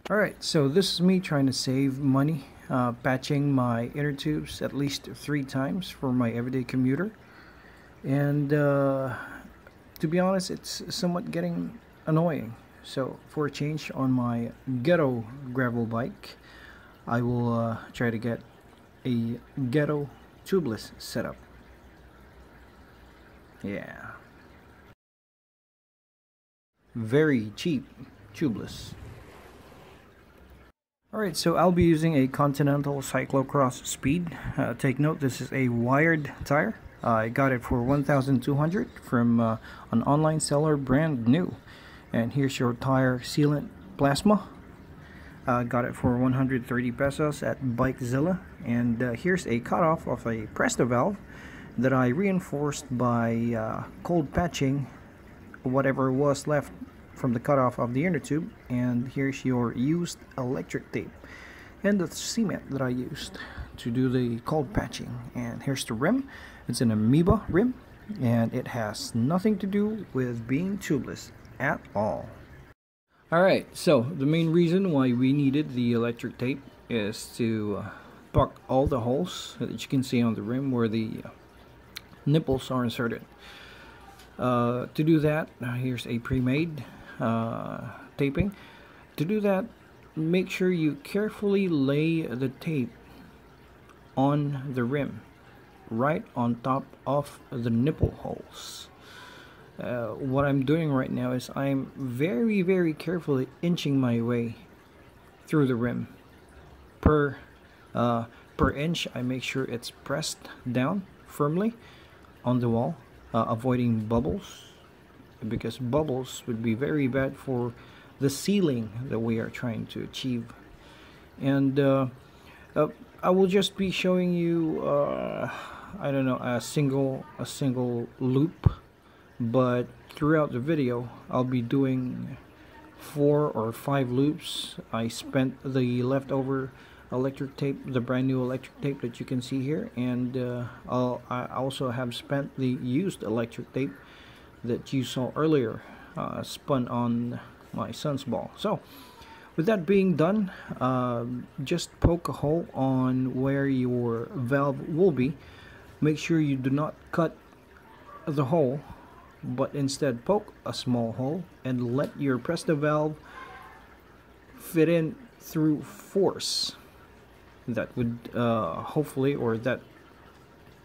Alright, so this is me trying to save money, patching my inner tubes at least 3 times for my everyday commuter. And to be honest, it's somewhat getting annoying. So for a change on my Ghetto gravel bike, I will try to get a Ghetto Tubeless setup. Yeah. Very cheap tubeless. Alright, so I'll be using a Continental Cyclocross Speed. Take note, this is a wired tire. I got it for 1,200 from an online seller, brand new. And here's your tire sealant plasma. Got it for 130 pesos at Bikezilla. And here's a cutoff of a presta valve that I reinforced by cold patching whatever was left from the cutoff of the inner tube. And here's your used electric tape and the cement that I used to do the cold patching. And here's the rim. It's an Ameoba rim, and it has nothing to do with being tubeless at all. Alright, so the main reason why we needed the electric tape is to plug all the holes that you can see on the rim where the nipples are inserted. To do that, here's a pre-made taping. To do that, make sure you carefully lay the tape on the rim, right on top of the nipple holes. What I'm doing right now is I'm very carefully inching my way through the rim. Per inch, I make sure it's pressed down firmly on the wall, avoiding bubbles, because bubbles would be very bad for the sealing that we are trying to achieve. And I will just be showing you I don't know, a single loop, but throughout the video I'll be doing 4 or 5 loops. I spent the leftover electric tape, the brand new electric tape that you can see here, and I also have spent the used electric tape that you saw earlier, spun on my son's ball. So with that being done, just poke a hole on where your valve will be. Make sure you do not cut the hole, but instead poke a small hole and let your presta valve fit in through force. That would hopefully, or that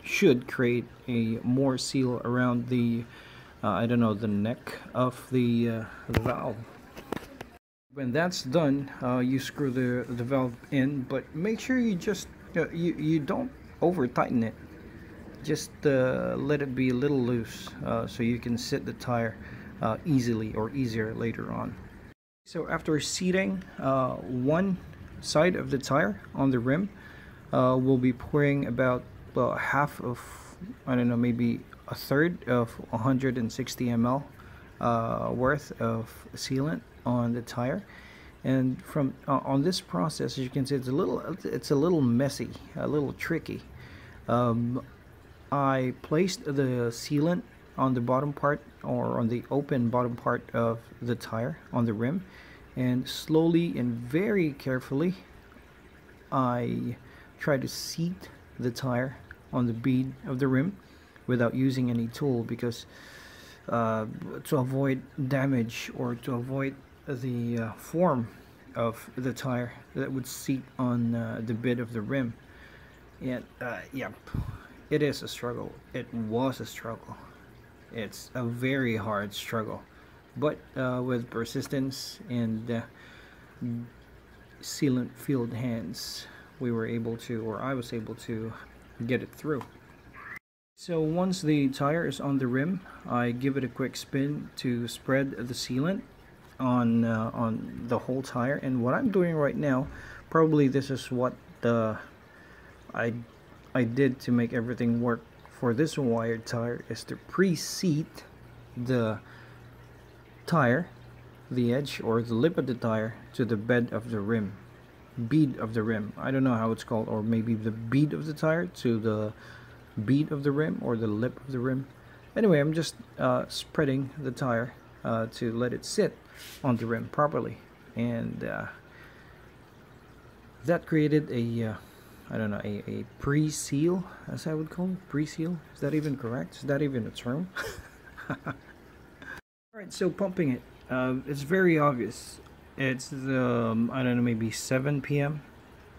should create a more seal around the I don't know, the neck of the valve. When that's done, you screw the valve in, but make sure you just you don't over tighten it. Just let it be a little loose, so you can sit the tire easily or easier later on. So after seating one side of the tire on the rim, we'll be pouring about half of, I don't know, maybe a third of 160 ml worth of sealant on the tire. And from on this process, as you can see, it's a little messy, a little tricky. I placed the sealant on the bottom part, or on the open bottom part of the tire on the rim, and slowly and very carefully I try to seat the tire on the bead of the rim without using any tool, because to avoid damage or to avoid the form of the tire that would seat on the bit of the rim. And yeah, it is a struggle. It was a struggle. It's a very hard struggle, but with persistence and sealant filled hands, we were able to, or I was able to, get it through. So once the tire is on the rim, I give it a quick spin to spread the sealant on the whole tire. And what I'm doing right now, probably this is what I did to make everything work for this wired tire, is to pre-seat the tire, the edge or the lip of the tire, to the bed of the rim, bead of the rim. I don't know how it's called, or maybe the bead of the tire to the bead of the rim, or the lip of the rim. Anyway, I'm just spreading the tire to let it sit on the rim properly. And That created a I don't know, a pre-seal, as I would call it. Pre-seal, is that even correct? Is that even a term? Alright, so pumping it, it's very obvious. It's I don't know, maybe 7 p.m.,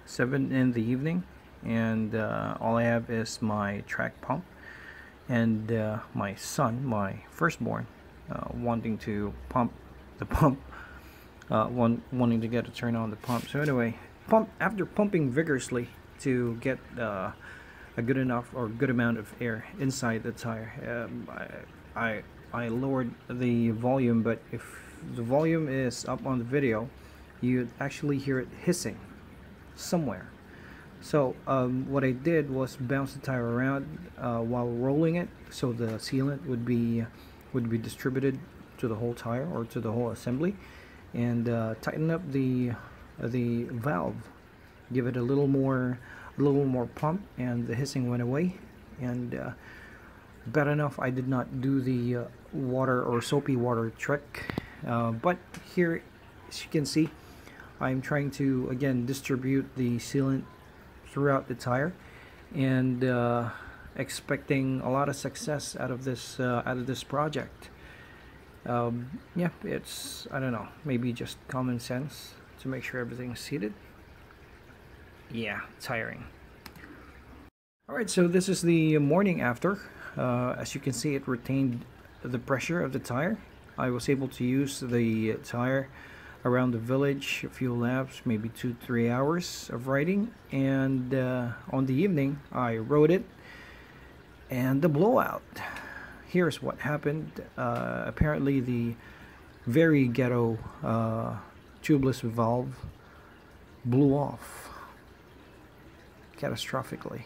7 in the evening, and all I have is my track pump and my son, my firstborn, wanting to pump the pump, wanting to get to turn on the pump. So anyway, after pumping vigorously to get a good enough or good amount of air inside the tire, I lowered the volume, but if the volume is up on the video, you'd actually hear it hissing somewhere. So what I did was bounce the tire around while rolling it, so the sealant would be distributed to the whole tire or to the whole assembly, and tighten up the valve, give it a little more pump, and the hissing went away. And bad enough I did not do the water or soapy water trick, but here, as you can see, I'm trying to again distribute the sealant throughout the tire, and expecting a lot of success out of this project. Yeah, it's, I don't know, maybe just common sense to make sure everything's seated. Yeah, tiring. Alright, so this is the morning after. As you can see, it retained the pressure of the tire. I was able to use the tire around the village, a few laps, maybe 2-3 hours of riding, and on the evening I rode it, and the blowout. Here's what happened. Apparently the very ghetto tubeless valve blew off catastrophically.